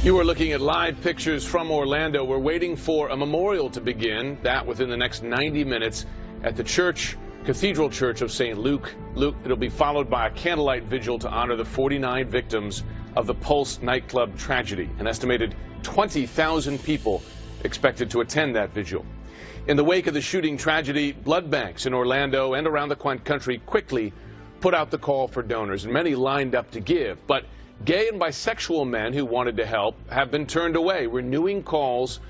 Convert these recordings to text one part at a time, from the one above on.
You are looking at live pictures from Orlando. We're waiting for a memorial to begin, that within the next 90 minutes at the Cathedral Church of St. Luke. It'll be followed by a candlelight vigil to honor the 49 victims of the Pulse nightclub tragedy. An estimated 20,000 people expected to attend that vigil. In the wake of the shooting tragedy, blood banks in Orlando and around the country quickly put out the call for donors, and many lined up to give. But gay and bisexual men who wanted to help have been turned away, renewing calls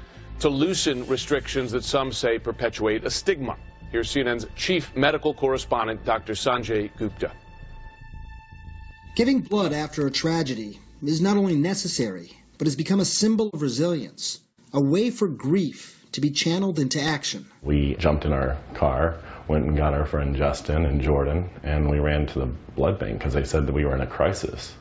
to loosen restrictions that some say perpetuate a stigma. Here's CNN's chief medical correspondent, Dr. Sanjay Gupta. Giving blood after a tragedy is not only necessary, but has become a symbol of resilience, a way for grief to be channeled into action. We jumped in our car, went and got our friend Justin and Jordan, and we ran to the blood bank because they said that we were in a crisis.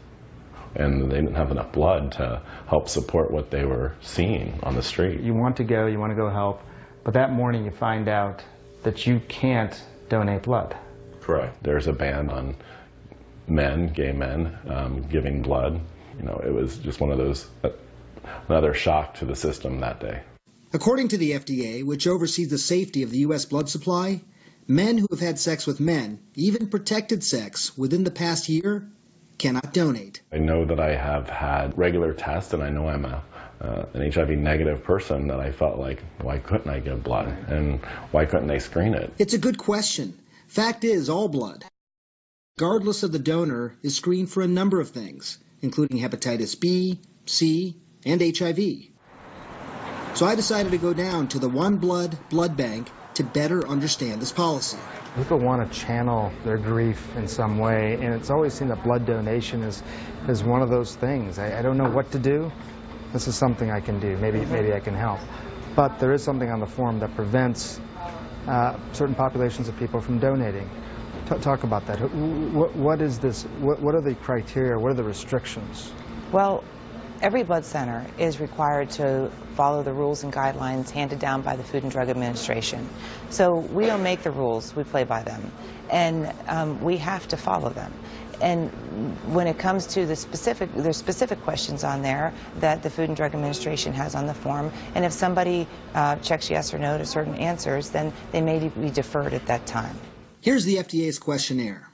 And they didn't have enough blood to help support what they were seeing on the street. You want to go help, but that morning you find out that you can't donate blood. Correct. There's a ban on men, gay men, giving blood. You know, it was just one of those, another shock to the system that day. According to the FDA, which oversees the safety of the U.S. blood supply, men who have had sex with men, even protected sex, within the past year, cannot donate. I know that I have had regular tests, and I know I'm an HIV negative person, that I felt like, why couldn't I give blood? And why couldn't they screen it? It's a good question. Fact is, all blood, regardless of the donor, is screened for a number of things, including hepatitis B, C, and HIV. So I decided to go down to the One Blood blood bank to better understand this policy. People want to channel their grief in some way, and it's always seen that blood donation is one of those things. I don't know what to do. This is something I can do. Maybe I can help. But there is something on the form that prevents certain populations of people from donating. Talk about that. What is this? What are the criteria? What are the restrictions? Well, every blood center is required to follow the rules and guidelines handed down by the Food and Drug Administration. So we don't make the rules, we play by them. And we have to follow them. And when it comes to there's specific questions on there that the Food and Drug Administration has on the form. And if somebody checks yes or no to certain answers, then they may be deferred at that time. Here's the FDA's questionnaire.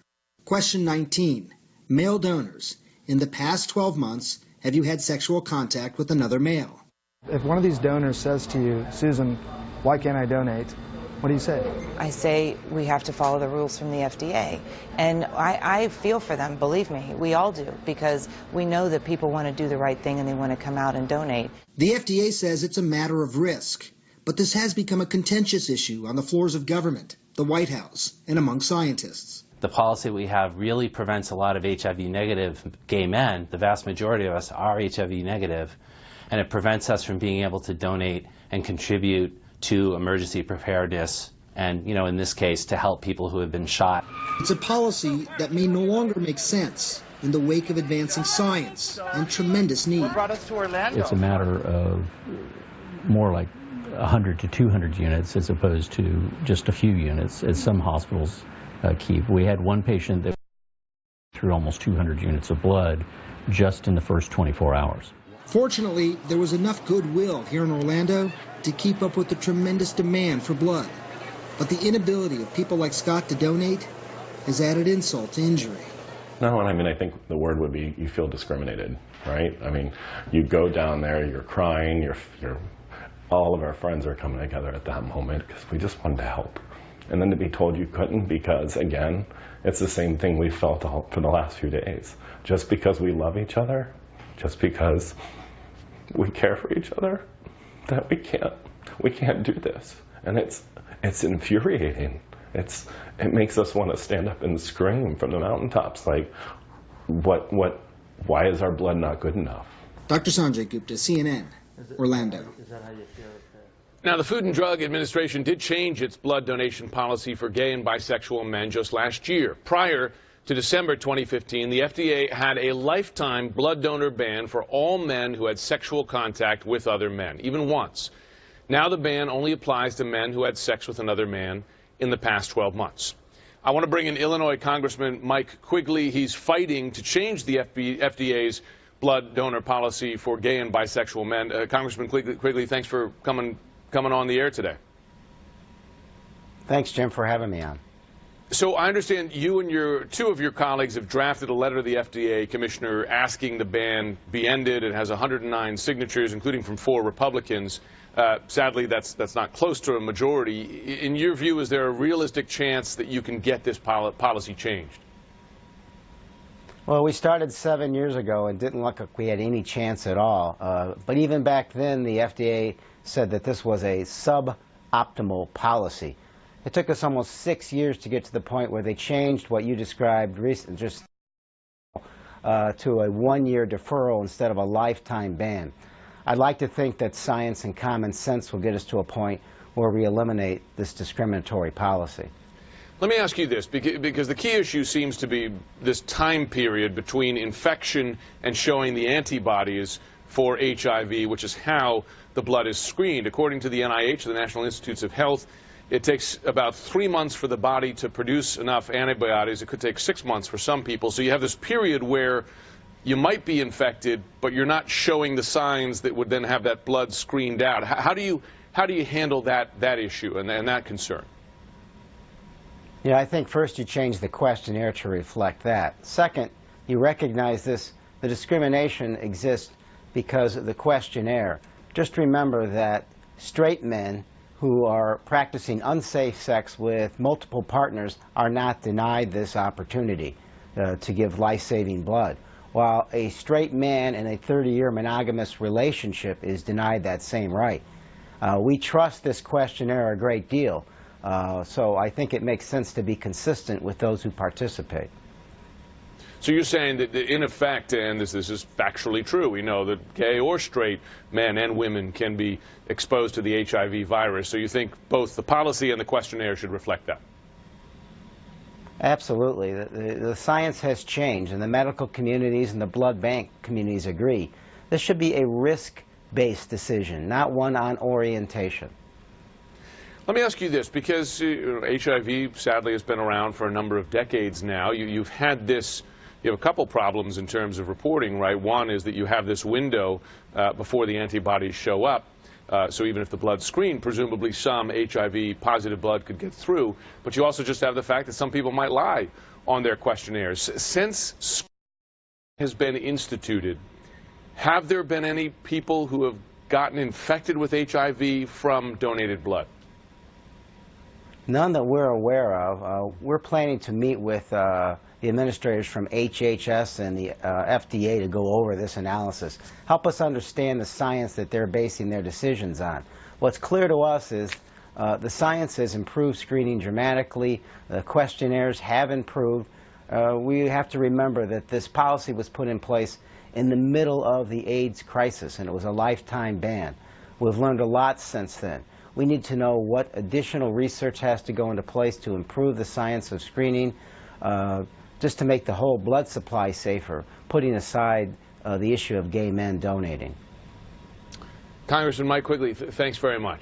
Question 19, male donors. In the past 12 months, have you had sexual contact with another male? If one of these donors says to you, Susan, why can't I donate? What do you say? I say we have to follow the rules from the FDA. And I feel for them, believe me. We all do, because we know that people want to do the right thing and they want to come out and donate. The FDA says it's a matter of risk, but this has become a contentious issue on the floors of government, the White House, and among scientists. The policy we have really prevents a lot of HIV negative gay men. The vast majority of us are HIV negative, and it prevents us from being able to donate and contribute to emergency preparedness and, you know, in this case, to help people who have been shot. It's a policy that may no longer make sense in the wake of advancing science and tremendous need. It's a matter of more like 100 to 200 units as opposed to just a few units, as some hospitals keep. We had one patient that threw almost 200 units of blood just in the first 24 hours. Fortunately, there was enough goodwill here in Orlando to keep up with the tremendous demand for blood. But the inability of people like Scott to donate has added insult to injury. No, and I mean, I think the word would be you feel discriminated, right? I mean, you go down there, you're crying, all of our friends are coming together at that moment because we just wanted to help. And then to be told you couldn't because, again, it's the same thing we felt for the last few days. Just because we love each other, just because we care for each other, that we can't do this. And it's infuriating. It makes us want to stand up and scream from the mountaintops, like, why is our blood not good enough? Dr. Sanjay Gupta, CNN, Orlando. Is that how you feel? Now, the Food and Drug Administration did change its blood donation policy for gay and bisexual men just last year. Prior to December 2015, the FDA had a lifetime blood donor ban for all men who had sexual contact with other men, even once. Now the ban only applies to men who had sex with another man in the past 12 months. I want to bring in Illinois Congressman Mike Quigley. He's fighting to change the FDA's blood donor policy for gay and bisexual men. Congressman Quigley, thanks for coming on the air today. Thanks, Jim, for having me on. So I understand you and two of your colleagues have drafted a letter to the FDA commissioner asking the ban be ended. It has 109 signatures, including from 4 Republicans. Sadly, that's not close to a majority. In your view, is there a realistic chance that you can get this policy changed? Well, we started 7 years ago and didn't look like we had any chance at all. But even back then, the FDA said that this was a suboptimal policy. It took us almost 6 years to get to the point where they changed what you described to a 1-year deferral instead of a lifetime ban. I'd like to think that science and common sense will get us to a point where we eliminate this discriminatory policy. Let me ask you this, because the key issue seems to be this time period between infection and showing the antibodies for HIV, which is how the blood is screened. According to the NIH, the National Institutes of Health, it takes about 3 months for the body to produce enough antibodies. It could take 6 months for some people. So you have this period where you might be infected, but you're not showing the signs that would then have that blood screened out. How do you handle that issue and that concern? Yeah, I think first you change the questionnaire to reflect that. Second, you recognize the discrimination exists because of the questionnaire. Just remember that straight men who are practicing unsafe sex with multiple partners are not denied this opportunity to give life-saving blood, while a straight man in a 30-year monogamous relationship is denied that same right. We trust this questionnaire a great deal, so I think it makes sense to be consistent with those who participate. So you're saying that in effect, and this is factually true, we know that gay or straight men and women can be exposed to the HIV virus. So you think both the policy and the questionnaire should reflect that? Absolutely. The science has changed, and the medical communities and the blood bank communities agree. This should be a risk-based decision, not one on orientation. Let me ask you this, because HIV sadly has been around for a number of decades now. You've had this. You have a couple problems in terms of reporting, right? One is that you have this window before the antibodies show up. So even if the blood's screened, presumably some HIV-positive blood could get through. But you also just have the fact that some people might lie on their questionnaires. Since screening has been instituted, have there been any people who have gotten infected with HIV from donated blood? None that we're aware of. We're planning to meet with the administrators from HHS and the FDA to go over this analysis, help us understand the science that they're basing their decisions on. What's clear to us is the science has improved screening dramatically. The questionnaires have improved. We have to remember that this policy was put in place in the middle of the AIDS crisis, and it was a lifetime ban. We've learned a lot since then. We need to know what additional research has to go into place to improve the science of screening, just to make the whole blood supply safer, putting aside the issue of gay men donating. Congressman Mike Quigley, thanks very much.